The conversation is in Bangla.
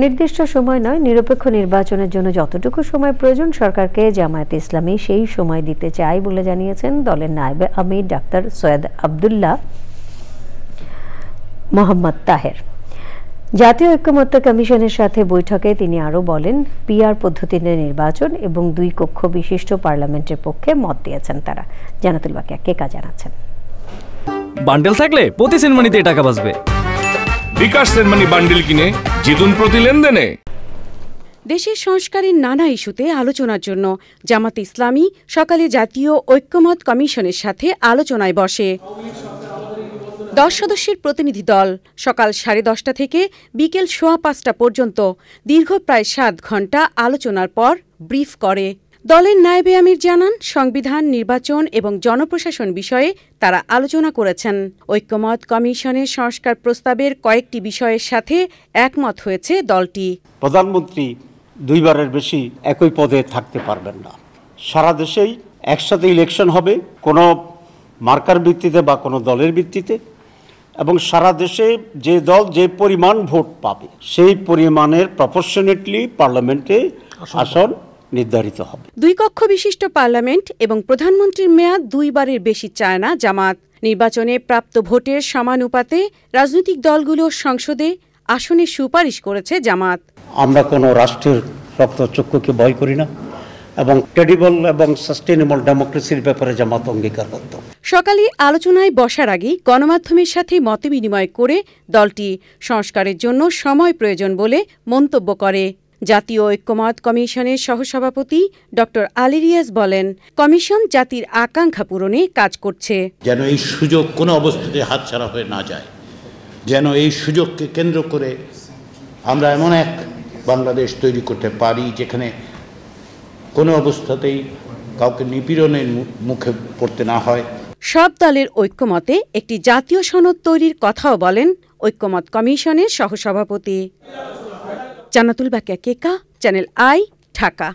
নির্দিষ্ট সময় নয়, নিরপেক্ষ নির্বাচনের জন্য যতটুকু সময় প্রয়োজন সরকারকে জামায়াতে ইসলামী সেই সময় দিতে চায় বলে জানিয়েছেন দলের নায়েবে আমির ডাক্তার সৈয়দ আব্দুল্লাহ মোহাম্মদ তাহের। জাতীয় ঐক্যমত্য কমিশনের সাথে বৈঠকে তিনি আরও বলেন, পিআর পদ্ধতিতে নির্বাচন এবং 2 কক্ষ বিশিষ্ট পার্লামেন্টের পক্ষে মত দিয়েছেন তারা। জানাতুল বাকিয়া কেকা জানাচ্ছেন। বান্ডেল থাকলে প্রতি সেনমানিতে টাকা বাঁচবে। বিকাশ সেনমানি বান্ডেল কিনে জিতুন প্রতি লেনদেনে। দেশের সংস্কারের নানা ইস্যুতে আলোচনার জন্য জামায়াতে ইসলামী সকালে জাতীয় ঐক্যমত্য কমিশনের সাথে আলোচনায় বসে। 10 সদস্যের প্রতিনিধি দল সকাল 10:30 থেকে বিকেল 5:15 পর্যন্ত দীর্ঘ প্রায় 7 ঘণ্টা আলোচনার পর ব্রিফ করে। দলের নায়েবে আমির জানান, সংবিধান, নির্বাচন এবং জনপ্রশাসন বিষয়ে তারা আলোচনা করেছেন। ঐক্যমত্য কমিশনের সংস্কার প্রস্তাবের কয়েকটি বিষয়ের সাথে একমত হয়েছে দলটি। প্রধানমন্ত্রী 2 বারের বেশি একই পদে থাকতে পারবেন না। সারা দেশেই একসাথে ইলেকশন হবে, কোনো মার্কার ভিত্তিতে বা কোনো দলের ভিত্তিতে, এবং সারা দেশে যে দল যে পরিমাণ ভোট পাবে সেই পরিমাণের প্রপোর্শনেটলি পার্লামেন্টে আসন নির্ধারিত হবে। 2 কক্ষ বিশিষ্ট পার্লামেন্ট এবং প্রধানমন্ত্রীর মেয়াদ 2 বারের বেশি চায় না জামাত। নির্বাচনে প্রাপ্ত ভোটের সমানুপাতে রাজনৈতিক দলগুলো সংসদে আসনের সুপারিশ করেছে জামাত। আমরা কোনো রাষ্ট্রের রক্তচক্ষুকে ভয় করি না এবং ক্রেডিবল এবং সাস্টেনেবল ডেমোক্রেসির ব্যাপারে জামাত অঙ্গীকারবদ্ধ। সকালে আলোচনায় বসার আগেই গণমাধ্যমের সাথে মতবিনিময় করে দলটি সংস্কারের জন্য সময় প্রয়োজন বলে মন্তব্য করে। জাতীয় ঐক্যমত্য কমিশনের সহসভাপতি ড. আলী রিয়াজ বলেন, কমিশন জাতির আকাঙ্ক্ষা পূরণে কাজ করছে। যেন এই সুযোগ কোনো অবস্থাতে হাতছাড়া হয়ে না যায়, যেন এই সুযোগকে কেন্দ্র করে আমরা এমন এক বাংলাদেশ তৈরি করতে পারি যেখানে কোনো অবস্থাতেই কাউকে নিপীড়নের মুখে পড়তে না হয়। সব দলের ঐক্যমতে একটি জাতীয় সনদ তৈরির কথাও বলেন ঐক্যমত্য কমিশনের সহসভাপতি। জান্নাতুল বাকিয়া কেকা, চ্যানেল আই, ঢাকা।